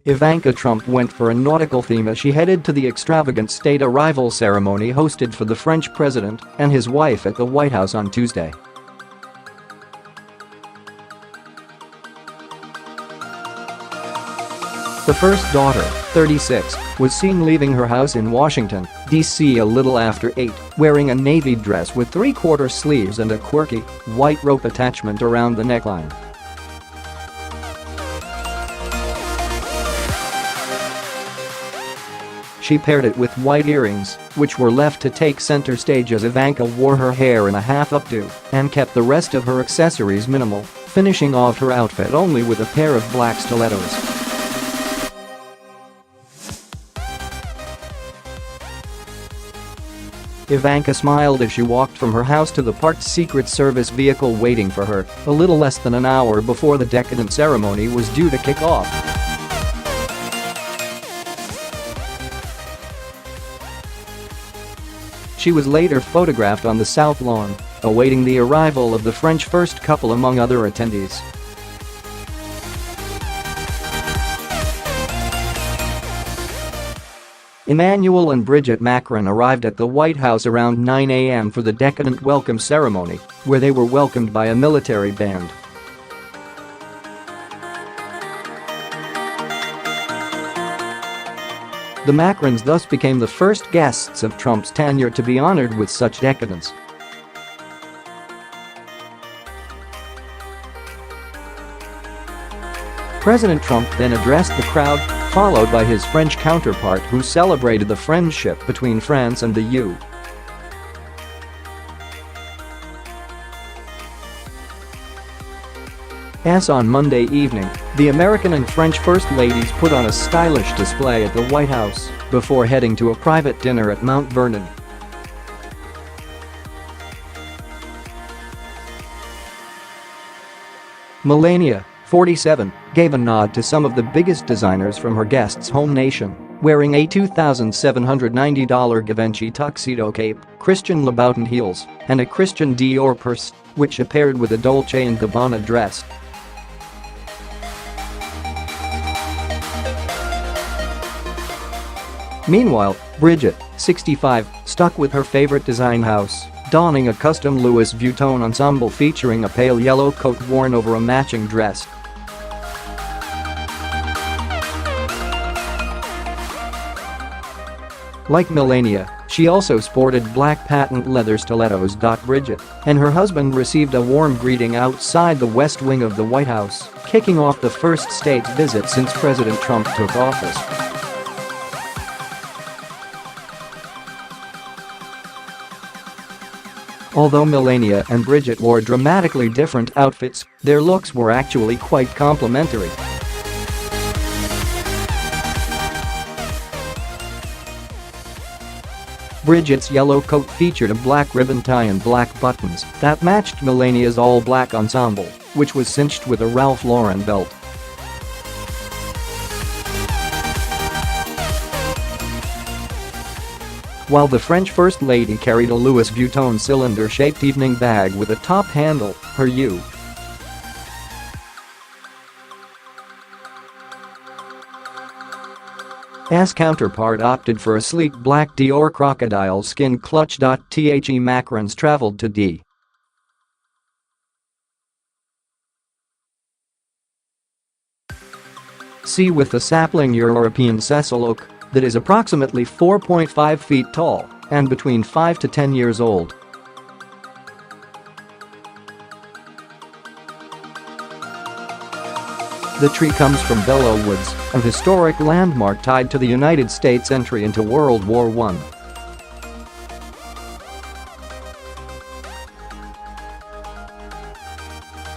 Ivanka Trump went for a nautical theme as she headed to the extravagant state arrival ceremony hosted for the French president and his wife at the White House on Tuesday. The first daughter, 36, was seen leaving her house in Washington, D.C. a little after 8, wearing a navy dress with three-quarter sleeves and a quirky, white rope attachment around the neckline. She paired it with white earrings, which were left to take center stage as Ivanka wore her hair in a half updo and kept the rest of her accessories minimal, finishing off her outfit only with a pair of black stilettos. Ivanka smiled as she walked from her house to the parked Secret Service vehicle waiting for her, a little less than an hour before the decadence ceremony was due to kick off. She was later photographed on the South Lawn, awaiting the arrival of the French first couple among other attendees. Emmanuel and Brigitte Macron arrived at the White House around 9 a.m. for the decadent welcome ceremony, where they were welcomed by a military band. The Macrons thus became the first guests of Trump's tenure to be honored with such decadence. President Trump then addressed the crowd, followed by his French counterpart who celebrated the friendship between France and the U.S.On Monday evening, the American and French First Ladies put on a stylish display at the White House before heading to a private dinner at Mount Vernon. Melania, 47, gave a nod to some of the biggest designers from her guest's home nation, wearing a $2,790 Givenchy tuxedo cape, Christian Louboutin heels, and a Christian Dior purse, which paired with a Dolce & Gabbana dress. Meanwhile, Brigitte, 65, stuck with her favorite design house, donning a custom Louis Vuitton ensemble featuring a pale yellow coat worn over a matching dress. Like Melania, she also sported black patent leather stilettos.Brigitte, and her husband received a warm greeting outside the West Wing of the White House, kicking off the first state visit since President Trump took office. Although Melania and Brigitte wore dramatically different outfits, their looks were actually quite complementary. Brigitte's yellow coat featured a black ribbon tie and black buttons that matched Melania's all-black ensemble, which was cinched with a Ralph Lauren belt. While the French First Lady carried a Louis Vuitton cylinder-shaped evening bag with a top handle, her U.S. counterpart opted for a sleek black Dior crocodile-skin clutch.The. Macrons traveled to D.C. with a sapling European Sessile Oak that is approximately 4.5 feet tall and between 5 to 10 years old. The tree comes from Belleau Woods, a historic landmark tied to the United States' entry into World War I.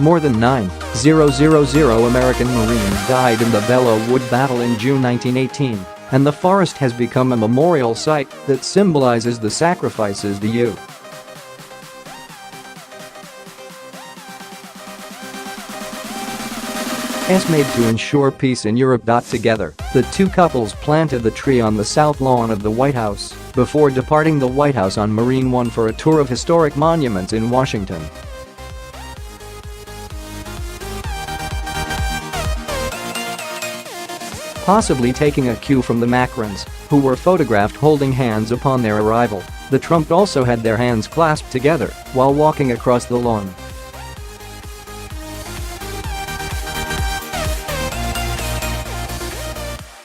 More than 9,000 American Marines died in the Belleau Wood battle in June 1918, and the forest has become a memorial site that symbolizes the sacrifices the U.S. made to ensure peace in Europe. Together, the two couples planted the tree on the South Lawn of the White House. before departing the White House on Marine One for a tour of historic monuments in Washington. Possibly taking a cue from the Macrons, who were photographed holding hands upon their arrival, the Trump also had their hands clasped together while walking across the lawn.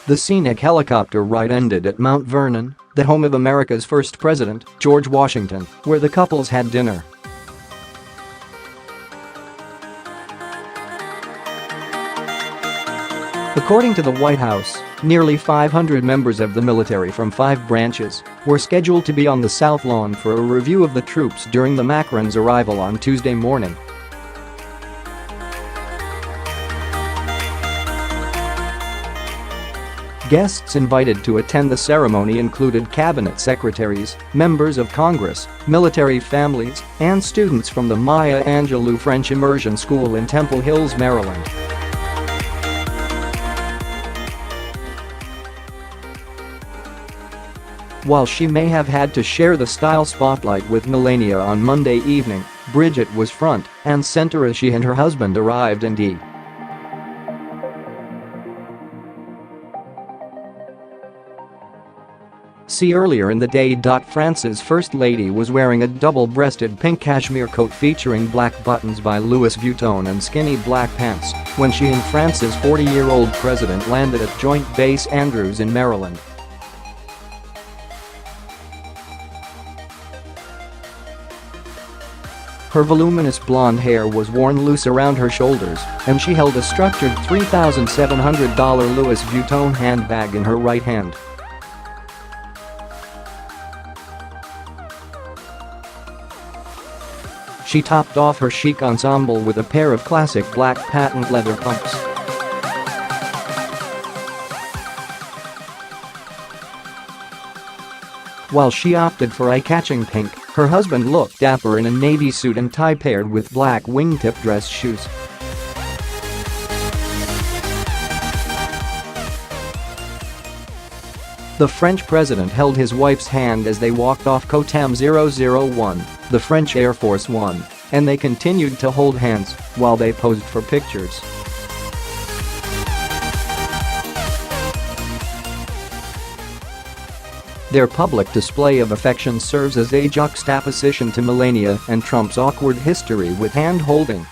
The scenic helicopter ride ended at Mount Vernon, the home of America's first president, George Washington, where the couples had dinner. According to the White House, nearly 500 members of the military from 5 branches were scheduled to be on the South Lawn for a review of the troops during the Macrons' arrival on Tuesday morning. Guests invited to attend the ceremony included cabinet secretaries, members of Congress, military families, and students from the Maya Angelou French Immersion School in Temple Hills, Maryland. While she may have had to share the style spotlight with Melania on Monday evening, Brigitte was front and center as she and her husband arrived in D.C. Earlier in the day. France's First Lady was wearing a double-breasted pink cashmere coat featuring black buttons by Louis Vuitton and skinny black pants when she and France's 40-year-old president landed at Joint Base Andrews in Maryland. Her voluminous blonde hair was worn loose around her shoulders, and she held a structured $3,700 Louis Vuitton handbag in her right hand. She topped off her chic ensemble with a pair of classic black patent leather pumps. While she opted for eye-catching pink, her husband looked dapper in a navy suit and tie paired with black wingtip dress shoes. The French president held his wife's hand as they walked off Cotam 001, the French Air Force One, and they continued to hold hands while they posed for pictures. Their public display of affection serves as a juxtaposition to Melania and Trump's awkward history with hand-holding.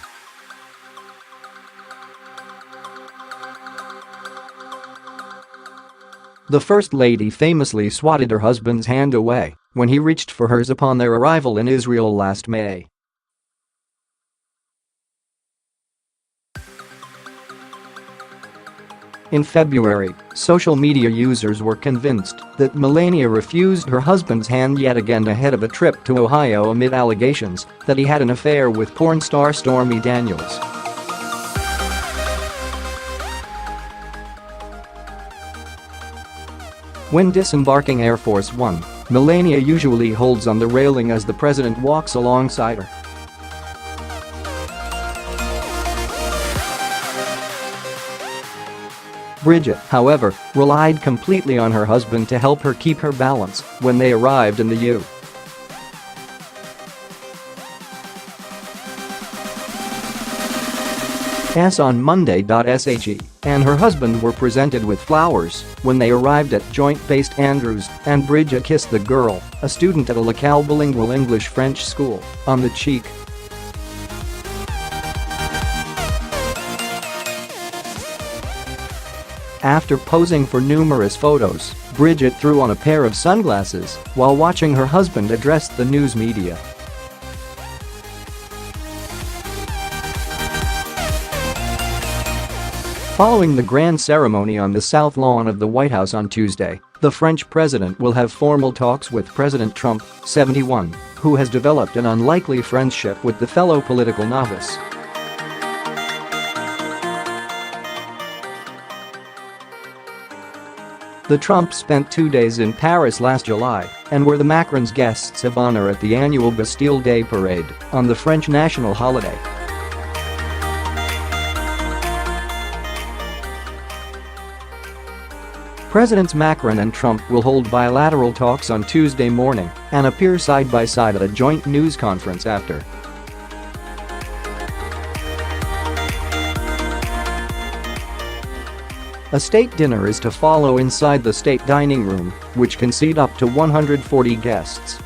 The First Lady famously swatted her husband's hand away when he reached for hers upon their arrival in Israel last May. In February, social media users were convinced that Melania refused her husband's hand yet again ahead of a trip to Ohio amid allegations that he had an affair with porn star Stormy Daniels. When disembarking Air Force One, Melania usually holds on the railing as the president walks alongside her. Brigitte, however, relied completely on her husband to help her keep her balance when they arrived in the U.S.On Monday. And her husband were presented with flowers when they arrived at Joint Base Andrews, and Brigitte kissed the girl, a student at a locale bilingual English-French school, on the cheek. After posing for numerous photos, Brigitte threw on a pair of sunglasses while watching her husband address the news media. Following the grand ceremony on the South Lawn of the White House on Tuesday, the French president will have formal talks with President Trump, 71, who has developed an unlikely friendship with the fellow political novice. The Trumps spent 2 days in Paris last July and were the Macrons' guests of honor at the annual Bastille Day parade on the French national holiday. Presidents Macron and Trump will hold bilateral talks on Tuesday morning and appear side by side at a joint news conference after. A state dinner is to follow inside the state dining room, which can seat up to 140 guests.